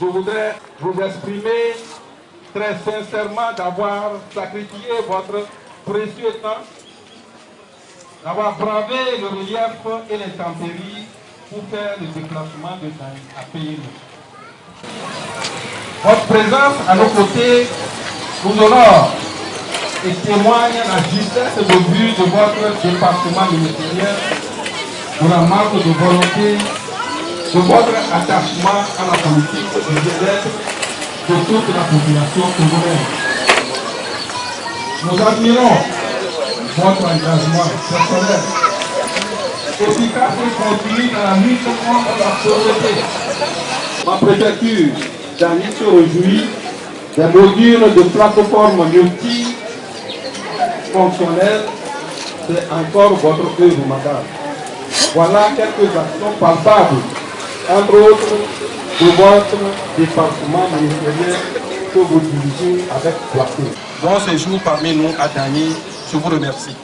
Je voudrais vous exprimer très sincèrement d'avoir sacrifié votre précieux temps, d'avoir bravé le relief et les tempéries pour faire le déplacement de Dany à Péinu. Votre présence à nos côtés nous honore et témoigne la justesse de vue de votre département ministériel, de la marque de volonté, de votre attachement à la politique du bien-être de toute la population congolaise. Nous admirons votre engagement personnel, efficace et continu dans la lutte contre la pauvreté. Ma préfecture Dany se réjouit des mesures de plateforme multi fonctionnelle, c'est encore votre œuvre, madame. Voilà quelques actions palpables, entre autres, de votre département ministériel que vous dirigez avec clarté. Bon séjour parmi nous à Dany, je vous remercie.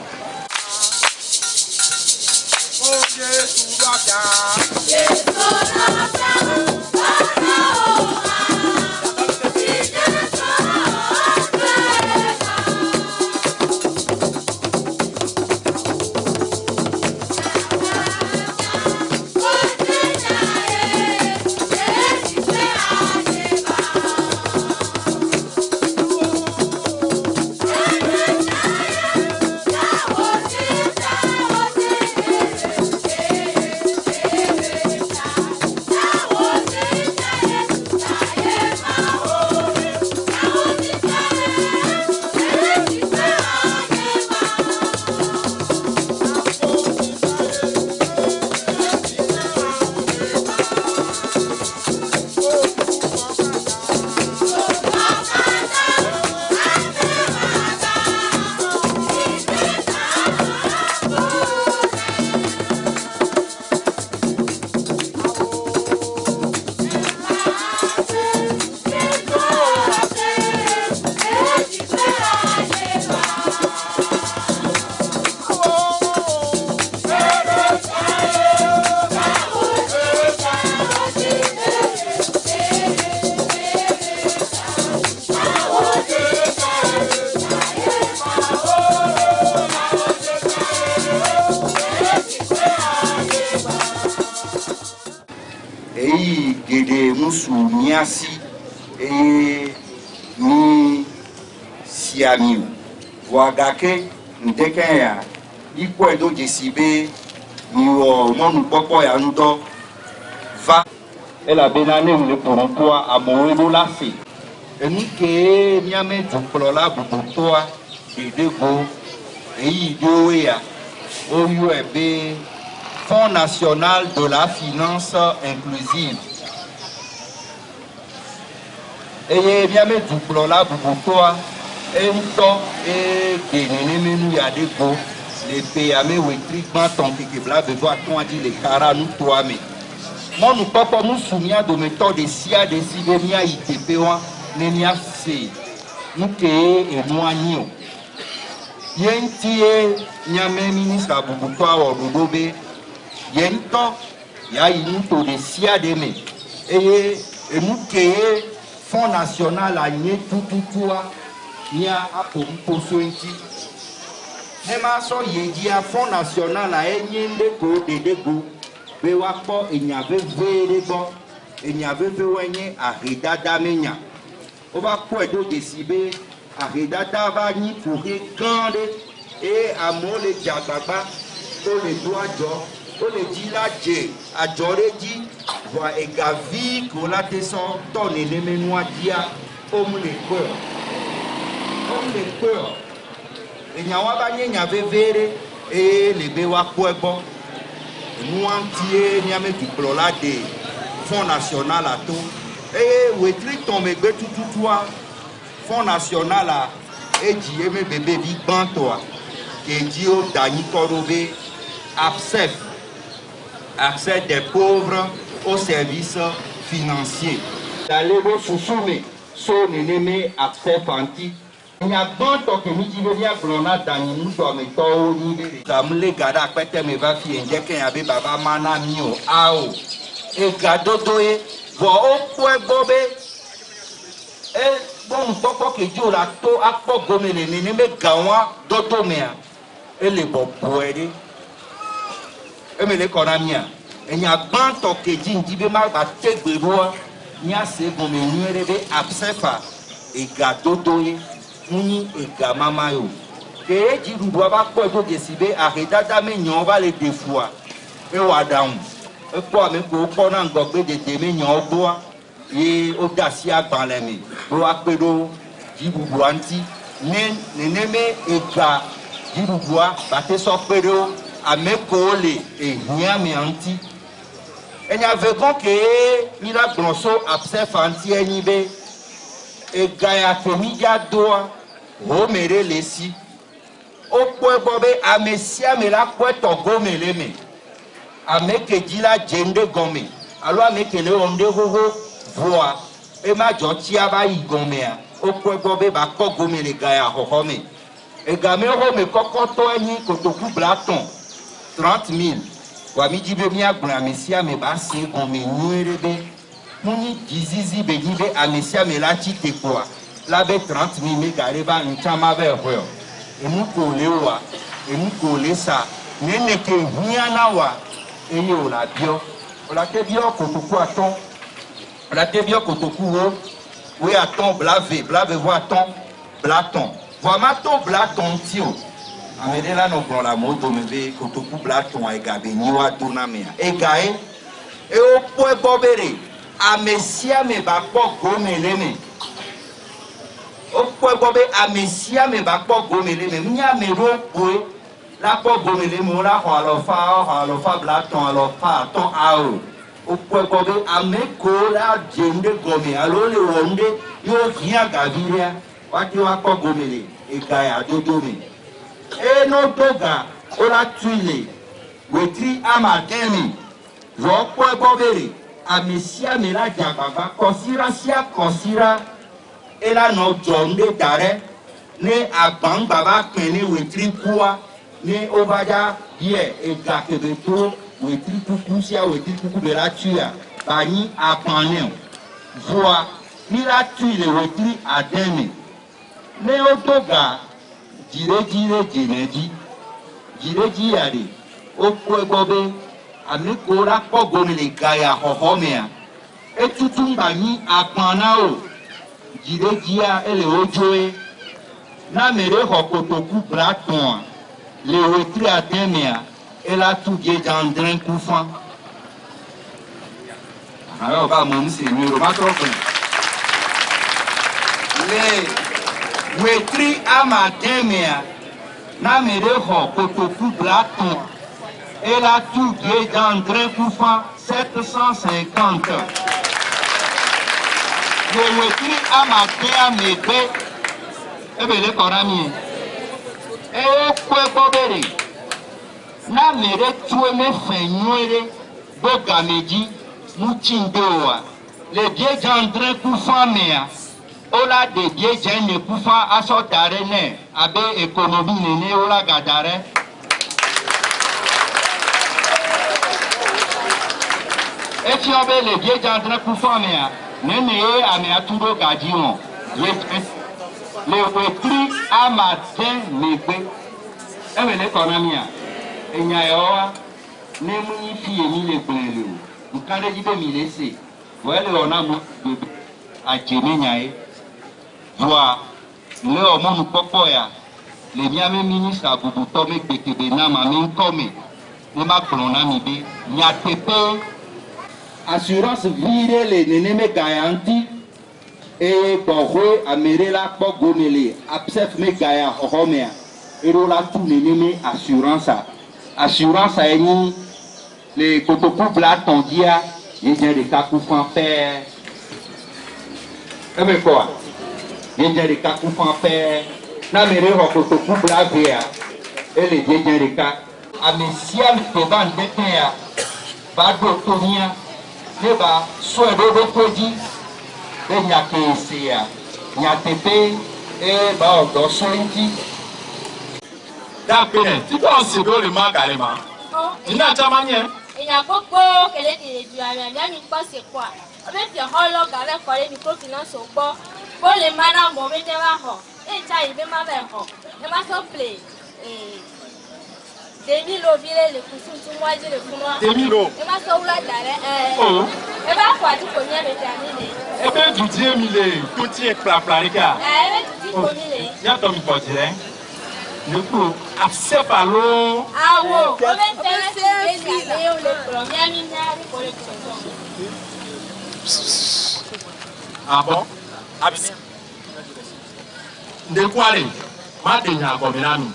Niasi et ni siamiu wagake ndekenya iko edo jesibe ni o monu popo ya ndo va ela benane le porompoa amoelo la fi enike miame duplola butoa edego eyi doya OUEB Fonds national de la finance inclusive. Et bien mettre du plan là pour toi et temps et gagner menu y a des go les PME ou électriquement tant que bla besoin toi dit les cara nous toi mais moi nous pas nous soumis de méthode de sia de sibemia ITP wa nenia c nous que et nous anio yenti nyame ministre abubuto wa dodobe Yento, ya nous to de sia de me. Et nous créer Fonds national à nye tout ni a pour sointi. Nema so yedi a Fonds national à enye ndeko de dego. Be wapo enyave vere bon. Enyave venye a redada menya. On va quoi de décider à redada va ni pour grande et à mon le diababa pour les doigts d'or. On le dit là, à Joré dit, voit et gavi, qu'on a descend, ton et les ménois dia, homme les cœurs. Homme les cœurs. Et n'y a pas n'y avait véré, et les béwa quoi bon. Nous entiers, n'y a même du plola des Fonds national à tout. Et où est-ce que ton bébé tout toi, Fonds national à, et dit, mes bébés big ban toi, et dit au Dani Korobé, absef. Accès des pauvres aux services financiers. D'aller au sous-soumet, son ennemi accès fanti. Il y a bon temps que nous disons que nous avons nous sommes tous les gens. Les gars, après, me va fier, il y a qu'un abbé baba mana mio, ao. Et gado doye, voit au point bobé. Et bon, papa que Dieu l'a tout à pas gommer les nénémés gawa d'automea. Et les bons poèdes. Et me les konamia. Et n'y a pas tant que dit que mal à tes bébés, n'y a c'est comme une nuée absefa et gâteau doye, ni et gamamayo. Que dit vous doit pas quoi de décider à redada mais n'y va les deux fois. Et wadam. Et quoi même pour qu'on en gobe de demi n'y en bois et audacia dans les mains. Pour appeler dit vous boanti, n'aimez et gars, dit vous bois, battez son pédo. À mes collègues et rien anti. Et il y avait bon que il a bronzo absent fanti enibe et gaia famille doa romere lesi. Au point bobé à messia me la quoi ton gomele me. À me que dit la gende gome. Alors me que le onde hoho voix et ma jotia ba y gomea. Au point bobé ba ko gomele gaia hohome. Et gamé home kokoto eni kotoku blaton. 30 000. Wami dit bien à Messia, mais basse, on me nuérebe. Mouni dizizi begibe à Messia, mais là, tu te quoi. Là, 30 000, mais gareba, une chama vers eux. Et nous collons, et nous collons ça. N'est que rien à voir. Et nous, la bio. On l'a fait bien, quand on peut attendre. On l'a fait bien, quand on peut. Oui, attends, blave, voir ton, blaton. Vois ma ton, blaton, tio. Amede là nous prenons la mode de me kotoku blaton et gabe niwa donamea et gae et au point bobere a messia me ba po gomeleme au point bobé a messia me ba po gomeleme nya me ro poe la po gomeleme la alofa blaton alofa ton ao au point bobé a me ko la jende gome alors le wonde yo rien gaviria wati wa po gomele et gae a dodome. Et nos doga, on a tué, le tri à ma demi, j'en bobere, à Messia Mela Diababa, Consira, et là, nos jonde d'arrêt, né à Bang Baba, Kene, le tri poua, né au Bada, hier, et gake de tout, le tri poucousia, le tri poucou de la tua, bani à Panem, voix, ni la tuile, le tri à demi, né au doga, Jire yari o kwe bobe amikora pogoni le gaya hohomea etutumba ni apanao jire jia ele ojoe na mere hokotoku braton le retri atemea ela tuge jandren kufan alors ba mon seigneur ba trop le Wetri amademia na mere ho kotoku blaton et la tougue d'André Koufan 750. Le wetri amadea mebe ebe le korami et au kwe bobere na mere tuwe me fenyere bogameji muchindoa le biais d'André Koufan mea. Ola de biais ne poufa aso darene abe économie nene ola gadare Et si on veut les vieux d'André Koufamea, Néné, Amea Touro Gadion, les prix à matin, les prix. Et l'économie, il y a ne muni fie ni le plele o nkare di be mi lese wele ona mo a jene nyae voa le o mo popo ya le mi ame ministre abubu to me pekebe na ma mi nkome ne ma plona mi be nya tepe assurance vie le nene me garanti e bohwe amere la pogonele absef me gaya homea erola tu nene me assurance a ni les cotocoupes bla tondia et des cacoufans faire mais quoi il y a des cacoufans faire na mere ho cotocoupe bla via et les gens des cas a messial te ban de terre ba do tonia ne ba so do produit de nya ke sia nya tepe e ba o do soliti d'accord tu penses que le manque carrément il n'a jamais rien. Il y a beaucoup qui est du Américain, c'est quoi? Avec le holo, avec les microfinances au bord, pour les malades, mon bébé va hors. Et ça, il veut ma mère hors. Il m'a soufflé. Des mille au village, les coussins, tout moi, j'ai le couloir. Des mille au. Il m'a soufflé d'aller. Oh. Il va quoi, tu connais avec terminé. Eh bien, tu dis, mille, tout y est plaplica. Eh, tu dis, connais. Il y a ton pote, hein? Du coup, accepte alors. Ah, oui. On va faire le premier minage pour le second. Ah bon? De quoi aller? Ma dernière gouvernante.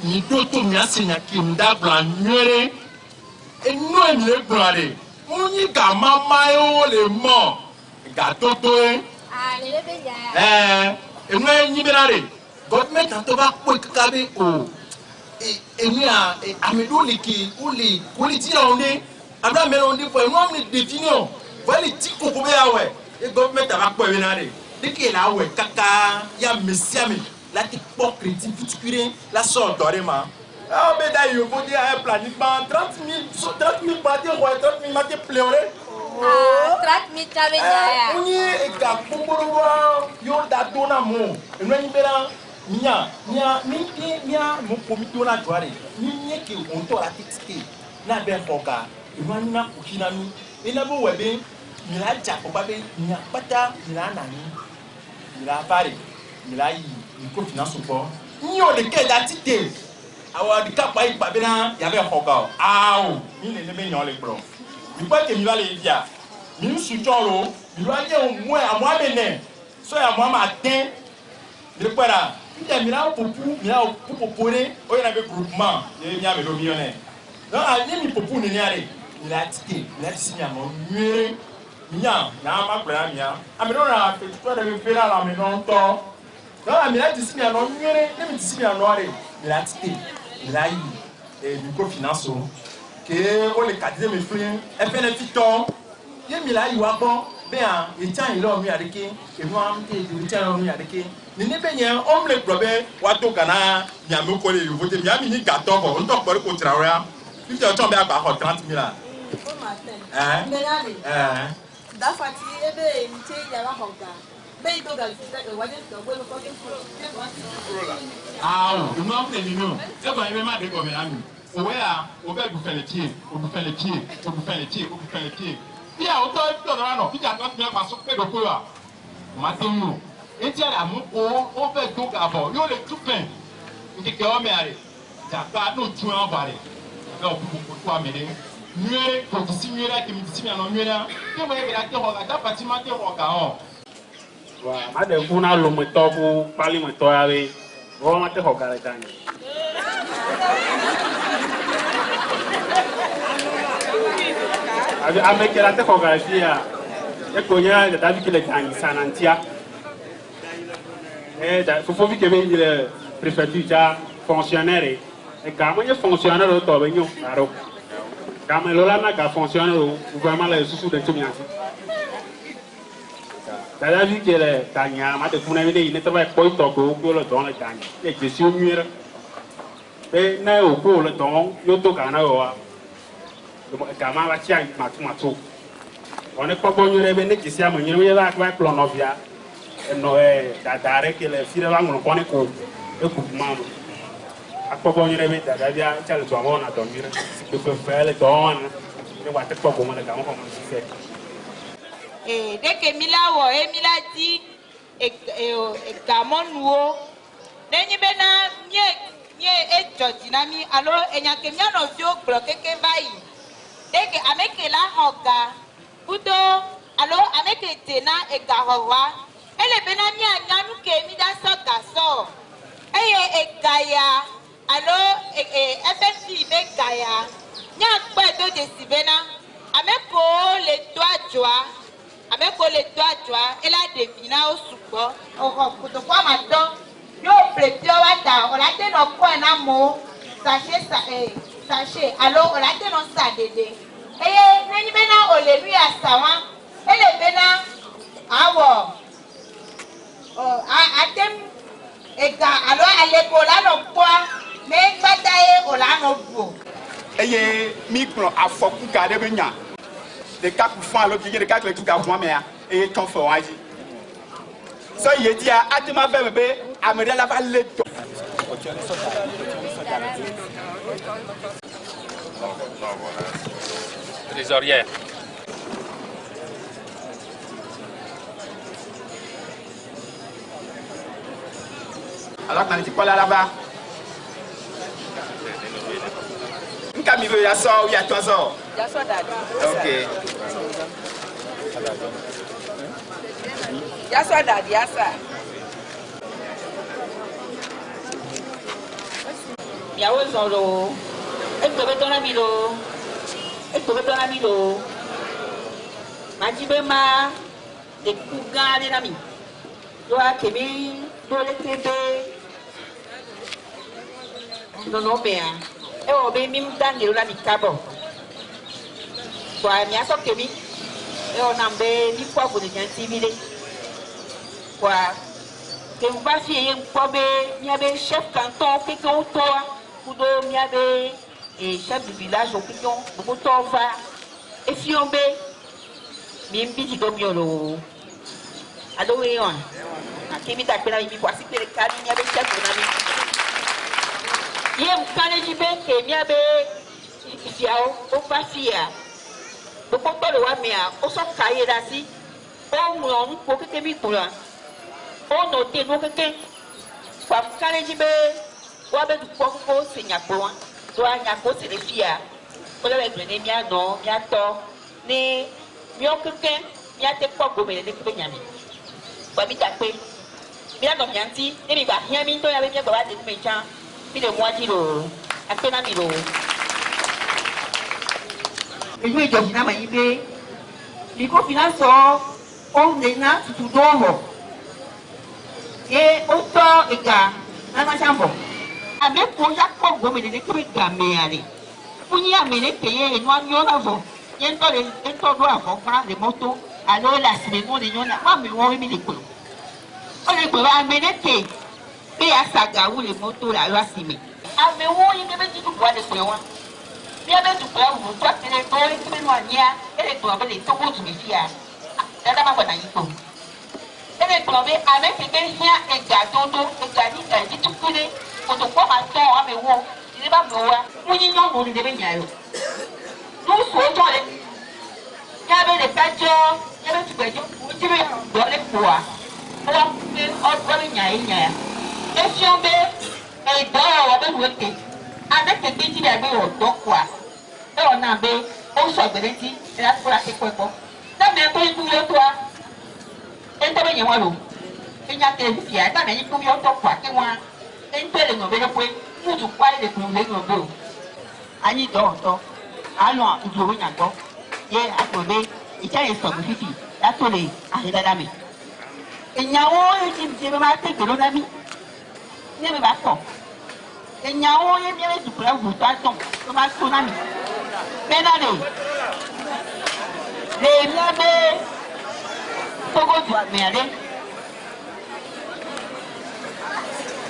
Ni d'autres m'y enseignent qui me donnent blanc nuéré. Et nous, on est blanc. On y a maman les morts. Gâteau, toi. Ah, les bébés. Et nous, on y est government atoba ko kabe o emi a amedo leki o le politi onde abra me onde for no me definition vale ti koko be awe e government aba ko e na re deke la awe kaka ya mesiami la ti po crédit future la so dore ma ah be da yo bodi a planiquement 30 000 parti ko 30 000 mate pleurer ah 30 000 tabe ya oni e ga kumburu yo da dona mo enwe bera Mia, mon comité on a joué. Mia qui on t'a la texte. Na ben foka. Imani na kukinami. Ina bo webe. Mila jako babe. Mia pata. Mila nani. Mila pare. Mila yi. Miko finance support. Nyo de ke da tite. Awa di kapa yi babe na. Ya ben foka. Aou. Ni ne me nyon le bro. Mi pa ke mi va le dia. Mi su cholo. Mi va ye au moins à moi bene. So ya moi matin. Le para. Il y a mira popu, mira popopone, o yana be groupement, ye nya be do millionnaire. Non, ani mi popu ni nyare. Mira tike, mira tisinya mo nwere. Nya, na ma kura mia. Amino na fe to de fe na la me non to. Non, mira tisinya no nwere, ne mi tisinya no are. Mira tike, mira yi e microfinance o. Ke o le kadide me frin, e fe na fiton. Ye mira yi wa bon, be an, e tan yi lo mi adeke, e mo am te de tan lo mi adeke. Nini be nye homme le probe wato kana nyame ko le voter nyame ni gato ko on to pore ko trawa if you tombe agba ko 30 000 da fati ebe mte ya ba hoga be to ga fita e waje to bo ko ke ah o no pe ni no se ba ebe ma de ko me ami o we a o be bu fele tie o bu fele tie o bu fele tie o bu fele tie bi a o to na no ki ja 30 000 pa so pe do ko wa ma te mu eti ala mu o fe to ka bo yo le tu pen ndi ke o me are ja pa no tu an bare e o bu ko amere nuere ko ti si nuere ke mi ti mi ano nuere ke mo e ga te ho ga ta pati ma te ho ga ho wa ma de kuna lo mo to bu pali mo to are o ma te ho ga le dan a me ke la te ho ga dia e ko nya da bi ke le dan sanantia da faut que ben le préfecture ja fonctionnaire e ga mo fonctionnaire to be nyo aro ga me lo la na ga fonctionnaire gouvernement la susu de tumianti da bi ke le tanya ma de kuna be ni te ba ko to ko lo don le tanya e je si o miere be na o ko le don yo to ga na o gama va tia matu on est pas bon yore be ne kisia mo nyere va kwa plan novia no dadare que le fire va ngolo kone ko e ku mama akpo bon yore be dadabia chale to amon na dormir que peut faire le don ne wa te pas bon le gama comme si fait dès que Milawo et Miladi et Gamon Nuo, Nenny Bena, Nye et Georginami, alors Enyakemian of you bloqué Kebai. Dès que Amekela Hoga, Udo, alors Ameke Tena et Garowa, et le Benamia Yanuke Mida Sotaso, et Gaia, alors FSC Gaya, Nyak Bado de Sibena, Ameko les doigts joie. Avec les doigts, elle a défini au support. Pour te voir maintenant, yo prétend à on a été dans quoi un amour, sachez, alors on a été dans ça dédé. Et n'est maintenant on les lui à Sawan, et les bénin, à thème, et alors à l'école, à nos poids, mais bataille, on a nos beaux. Et micro à Fokou Kadebenya. Les cas pour faire l'objet de cas que les trucs à moi mais et ton fort dit ça il dit à ma bébé à me la valle trésorière alors quand tu parles là-bas Camille veut la sort ou il y a toi sort. Ok. Yasa dad, yasa. Yawo zoro. Eto beto na milo. Majibe ma de kuga de nami. Do akemi do le tebe. No bea. E o be mi mtangi la mikabo. Kwa mi aso kemi. E o nambe ni kwa bu de nyanti bile. Kwa que vous va faire un peu de chef canton qui est au toit ou de miabe et chef du village au piton beaucoup de va et si on bé mimbi qui comme yolo allo et on a qui m'est appelé il faut citer les cas miabe chef de nami yem kane jibe que miabe ifiao au fafia beaucoup de wa mea au so kaira si au mon pour que mi pour on noté nous que femme kanejibe wabe du poko senyakwa doa nyako se le fia ko le grene mia no mia to ni mio keke mia te poko be le ko nyami ba mi takpe mia no nyanti ni mi ba hia mi to ya be mia ba de me chan mi de moi ti lo apena mi lo eju ejo na ma ibe mi ko finance o ne na tutu do ho et autant égard à ma chambre. Avec pour chaque fois que vous me dites que vous avez vous y amenez payer et nous avons il y a un temps avoir les motos alors la semaine on est pas mais on remet les coups. On est pour amener payer à saga ou les motos la loi simé. Ah mais où il y a des tout bois de quoi. Il y a des tout bois vous toi c'est les bois qui me noient et les doigts les topos du méfier. Là là pas dans et les problèmes avec les gens et gâteaux et gâteaux et tout coulé pour te voir à toi à mes wots il n'est pas beau on y n'en on devait y aller nous souhaitons les il y avait les pâtures il y avait tout pédio tu veux dans les poids alors on doit y aller et si on veut et dehors avec le thé avec les petits bébés au dos quoi et on a bé on soit bénéfice et là pour la c'est quoi ça mais toi il faut toi ente be nyewa lo enya te fia ta na yiku bi oto kwa ke wa ente le no be le kwe mutu kwa ile ku le no be anyi do to ano ndu nya do ye akobe ita ye so fifi ya to le ahida da mi enyawo e ti ti be ma te gelo na mi ne me ba ko enyawo ye mi le du pra vu ta ton to ma so na mi be na le mi be Togo du amèré.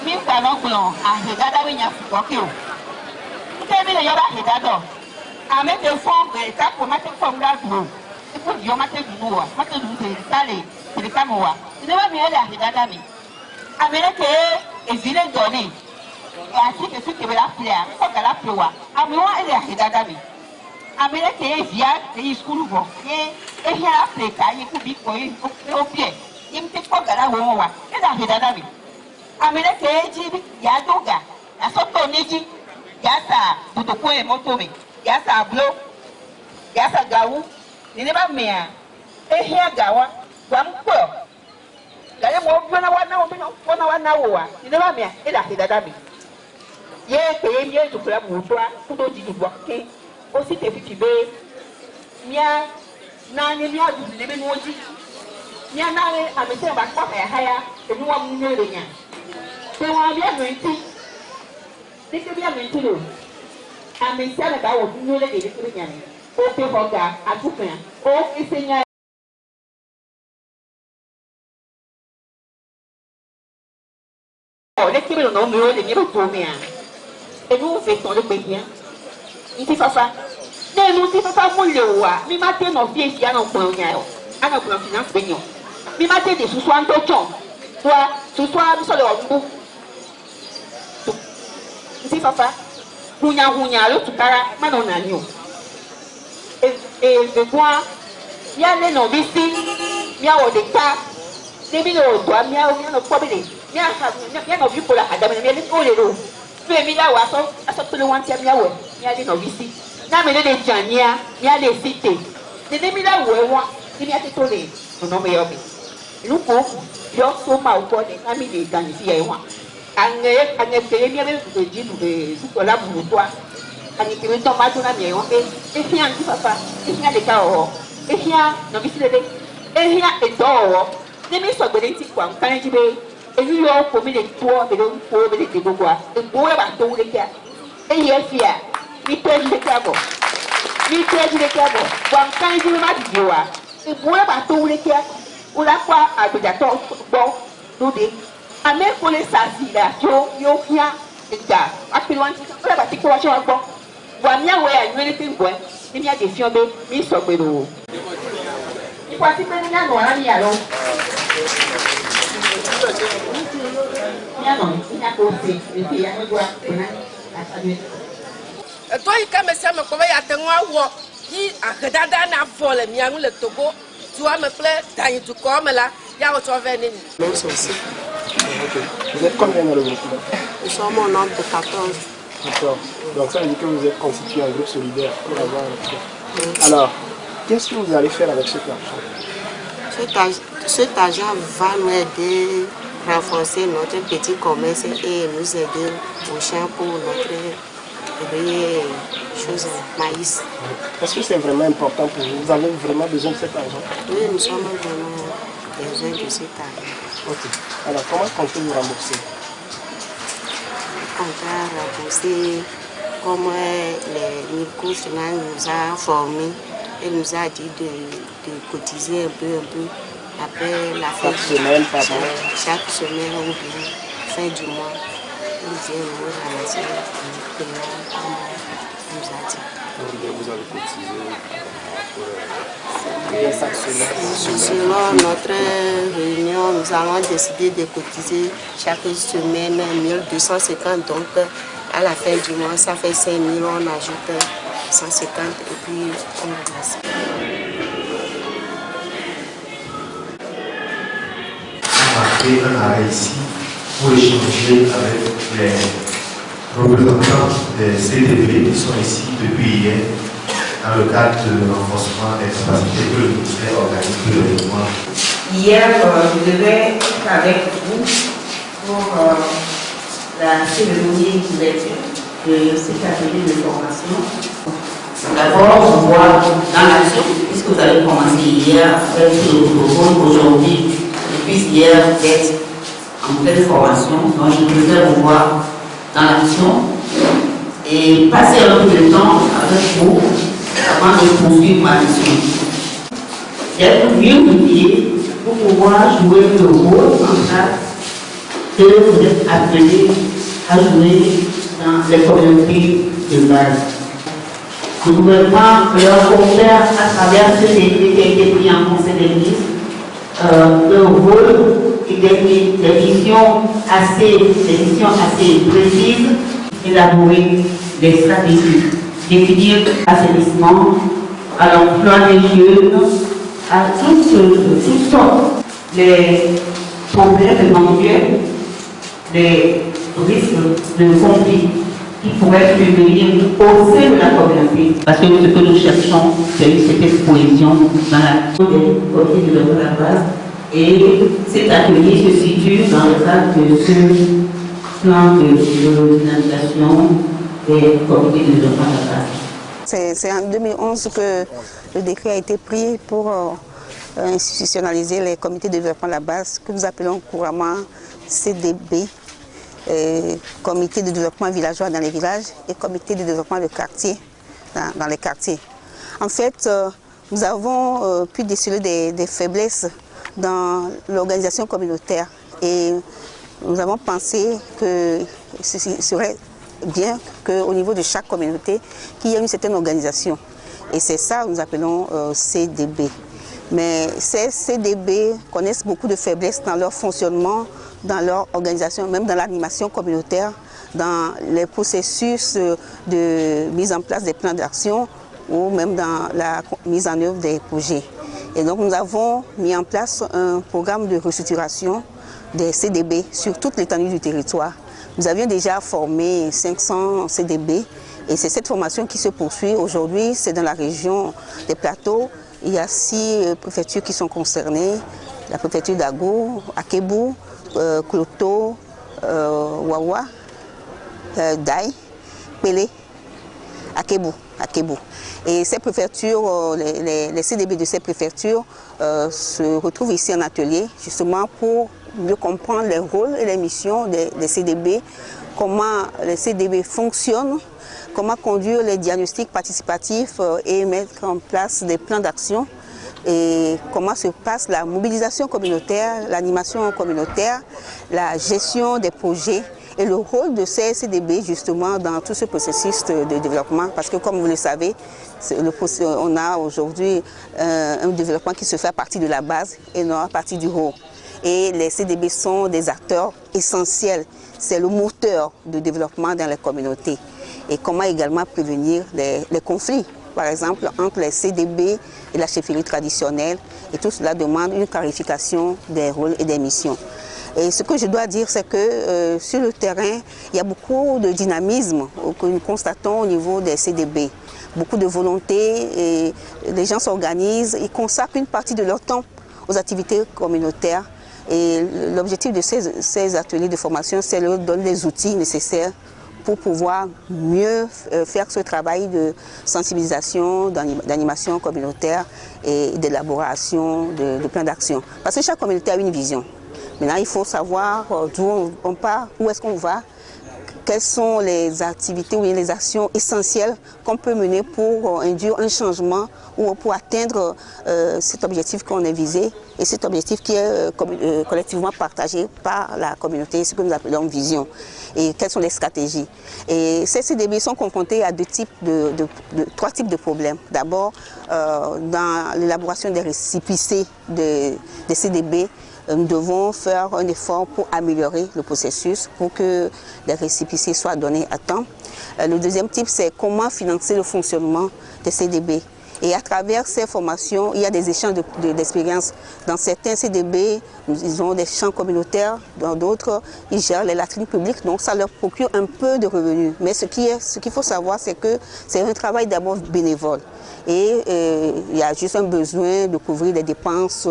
Mi pa no gbon ahedada we nya fuko ki o. Nke mi le yo ba ahedada. à mettre des fonds, ça pour mettre des fonds d'argent. Et pour dire, mettre du bois, mettre du salé, c'est le camoua. Il ne va mieux la redadami. Amérique est vilain donné. Et ainsi que ce qui veut la fleur, il faut qu'elle la pleure. Amérique est la redadami. Amérique est via les schools. Et il y a la fleur, il faut bien au pied. Il me fait pas de la voix. Et la redadami. Amérique est dit, il y a doga. La sorte neji. Yasa tutoko e motomi yasa blo yasa gawu ni ne ba mea ehia gawa wampo gale mo bona wana wo ni ne ba mea e da hidada mi ye pe ye tukula mutwa kudo di duwa ke o si te fitibe mia na ni mia du ne be noji mia na le amete ba kwa haya enu wa mu ne le nya te wa bia no nti c'est que bien maintenant, à mes sœurs, nous les électroniens, au Péroga, à Toupin, au Seigneur. Les le nom de les retourner. Et nous faisons le bien. Il dit papa. Nous si papa mon le roi, mi matin nos pieds si à nos points, à nos plans finance peignons. Mi matin des sous-soins de ton. Toi, sous-soins, nous sommes le si papa, hunya le tukara, manona nyo. Et je vois, il y a les novices, il y a des cas, des millions de doigts, il y a des problèmes, il y a des pour la hadame, il y a des coléros. Puis, il y a tout le monde qui il y a des novices. Il y a des jania, il y a des cités. Des millions de doigts, il y a des tollés. Non, mais nous, il y a so mal pour des amis des dans ici et moi. Ane teye mi abe kuji bube sukola bulutwa ani kiri to ma tuna mi won e fi an papa e fi de ka o e fi no bi sile de e fi e do o ni mi so gbede ti kwa kan ji be e yu yo ko mi de to be do ko be de gbogbo a e bo e ba to wure kia e ye fi a mi te ji de kia bo kwa kan ji ma di wa e bo e ba to wure kia o la kwa agbeja to gbo do de ame ko le sasi la yo hia ja apilwan ti ko ba ti ko wa so gbo wa mi awe anyu ni tin gbo ni mi ade fion be mi so gbe lo ipa ti pe ni na no ara ni alo ya no ni na ko se ni ya no gwa na asabe e to yi ka me se me ko ba ya te nwa wo yi akedada na fo le mi anu le Togo tu a me ple dan tu ko me la ya o to ve ni Ok. Vous êtes combien dans le groupe là? Nous sommes au nombre de 14. D'accord. Donc ça veut dire que vous êtes constitué un groupe solidaire pour avoir Alors, qu'est-ce que vous allez faire avec cet argent? Cet argent va nous aider à renforcer notre petit commerce et nous aider au champ pour notre chose, maïs. Est-ce que c'est vraiment important pour vous? Vous avez vraiment besoin de cet argent? Oui, nous sommes vraiment besoin de cet argent. Ok. Alors, comment comptez-vous rembourser? On va rembourser comme le microfinance nous a formés et nous a dit de cotiser un peu. Après la fin chaque semaine, pardon. Chaque semaine ou bien fin du mois, nous allons ramasser le paiement comme on nous a dit. Vous avez cotisé chaque semaine. Selon notre réunion, nous allons décider de cotiser chaque semaine 1250. Donc, à la fin du mois, ça fait 5 000, on ajoute 150 et puis on ramasse. Un arrêt ici pour échanger avec les représentants des CDV qui sont ici depuis hier dans le cadre de renforcement des capacités que le ministère organise pour le développement. Hier, je devais être avec vous pour la cérémonie d'ouverture de cet atelier de formation. D'abord, on voit dans l'action, puisque vous avez commencé hier, avec le protocole aujourd'hui, depuis hier, d'être en pleine formation. Donc, je préfère vous voir dans l'action et passer un peu de temps avec vous avant de poursuivre ma mission. D'être mieux outillé pour pouvoir jouer le rôle en charge que vous êtes appelé à jouer dans les communautés de base. Le gouvernement leur confère à travers ce décret qui a été pris en Conseil des ministres un rôle et des missions assez précises, élaborer des stratégies, définir l'assainissement, à l'emploi des jeunes, à toutes sortes les problèmes éventuels, les risques de conflit qui pourraient survenir au sein de la communauté. Parce que ce que nous cherchons, c'est une certaine cohésion dans la communauté de la base. Et cet atelier se situe dans le cadre de ce plan de dynamisation des comités de développement de la base. C'est en 2011 que le décret a été pris pour institutionnaliser les comités de développement de la base, que nous appelons couramment CDB, comité de développement villageois dans les villages et comité de développement de quartier dans les quartiers. En fait, nous avons pu déceler des faiblesses dans l'organisation communautaire et nous avons pensé que ce serait bien qu'au niveau de chaque communauté, qu'il y ait une certaine organisation. Et c'est ça que nous appelons CDB. Mais ces CDB connaissent beaucoup de faiblesses dans leur fonctionnement, dans leur organisation, même dans l'animation communautaire, dans les processus de mise en place des plans d'action ou même dans la mise en œuvre des projets. Et donc nous avons mis en place un programme de restructuration des CDB sur toute l'étendue du territoire. Nous avions déjà formé 500 CDB et c'est cette formation qui se poursuit aujourd'hui. C'est dans la région des Plateaux. Il y a 6 préfectures qui sont concernées. La préfecture d'Ago, Akebou, Kloto, Wawa, Daï, Pelé, Akebou. Et ces préfectures, les CDB de ces préfectures se retrouvent ici en atelier, justement pour mieux comprendre les rôles et les missions des CDB, comment les CDB fonctionnent, comment conduire les diagnostics participatifs et mettre en place des plans d'action, et comment se passe la mobilisation communautaire, l'animation communautaire, la gestion des projets et le rôle de ces CDB justement dans tout ce processus de développement. Parce que comme vous le savez, on a aujourd'hui un développement qui se fait à partir de la base et non à partir du haut. Et les CDB sont des acteurs essentiels. C'est le moteur de développement dans les communautés. Et comment également prévenir les conflits, par exemple, entre les CDB et la chefferie traditionnelle. Et tout cela demande une clarification des rôles et des missions. Et ce que je dois dire, c'est que sur le terrain, il y a beaucoup de dynamisme que nous constatons au niveau des CDB. Beaucoup de volonté, et les gens s'organisent, ils consacrent une partie de leur temps aux activités communautaires. Et l'objectif de ces ateliers de formation, c'est de leur donner les outils nécessaires pour pouvoir mieux faire ce travail de sensibilisation, d'animation communautaire et d'élaboration de plans d'action. Parce que chaque communauté a une vision. Maintenant, il faut savoir d'où on part, où est-ce qu'on va, quelles sont les activités ou les actions essentielles qu'on peut mener pour induire un changement ou pour atteindre cet objectif qu'on a visé et cet objectif qui est collectivement partagé par la communauté, ce que nous appelons vision. Et quelles sont les stratégies. Et ces CDB sont confrontés à trois types de problèmes. D'abord, dans l'élaboration des récépissés des CDB, nous devons faire un effort pour améliorer le processus, pour que les récépissés soient donnés à temps. Le deuxième type, c'est comment financer le fonctionnement des CDB. Et à travers ces formations, il y a des échanges d'expériences. Dans certains CDB, ils ont des champs communautaires, dans d'autres, ils gèrent les latrines publiques, donc ça leur procure un peu de revenus. Mais ce qu'il faut savoir, c'est que c'est un travail d'abord bénévole. Et il y a juste un besoin de couvrir les dépenses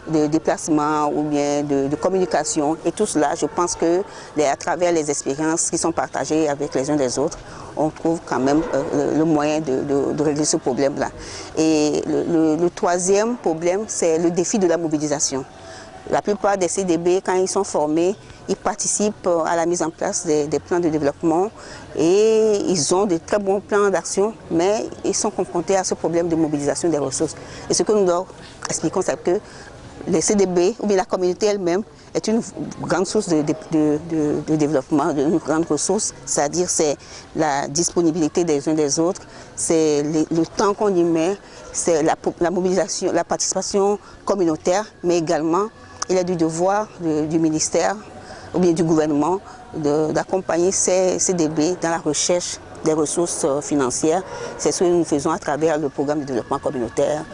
de déplacement ou bien de communication. Et tout cela, je pense que à travers les expériences qui sont partagées avec les uns des autres, on trouve quand même le moyen de régler ce problème-là. Et le troisième problème, c'est le défi de la mobilisation. La plupart des CDB, quand ils sont formés, ils participent à la mise en place des plans de développement et ils ont de très bons plans d'action, mais ils sont confrontés à ce problème de mobilisation des ressources. Et ce que nous leur expliquons, c'est que les CDB ou bien la communauté elle-même est une grande source de développement, une grande ressource, c'est-à-dire c'est la disponibilité des uns des autres, c'est le temps qu'on y met, c'est la mobilisation, la participation communautaire, mais également il est du devoir du ministère ou bien du gouvernement d'accompagner ces CDB dans la recherche des ressources financières. C'est ce que nous faisons à travers le programme de développement communautaire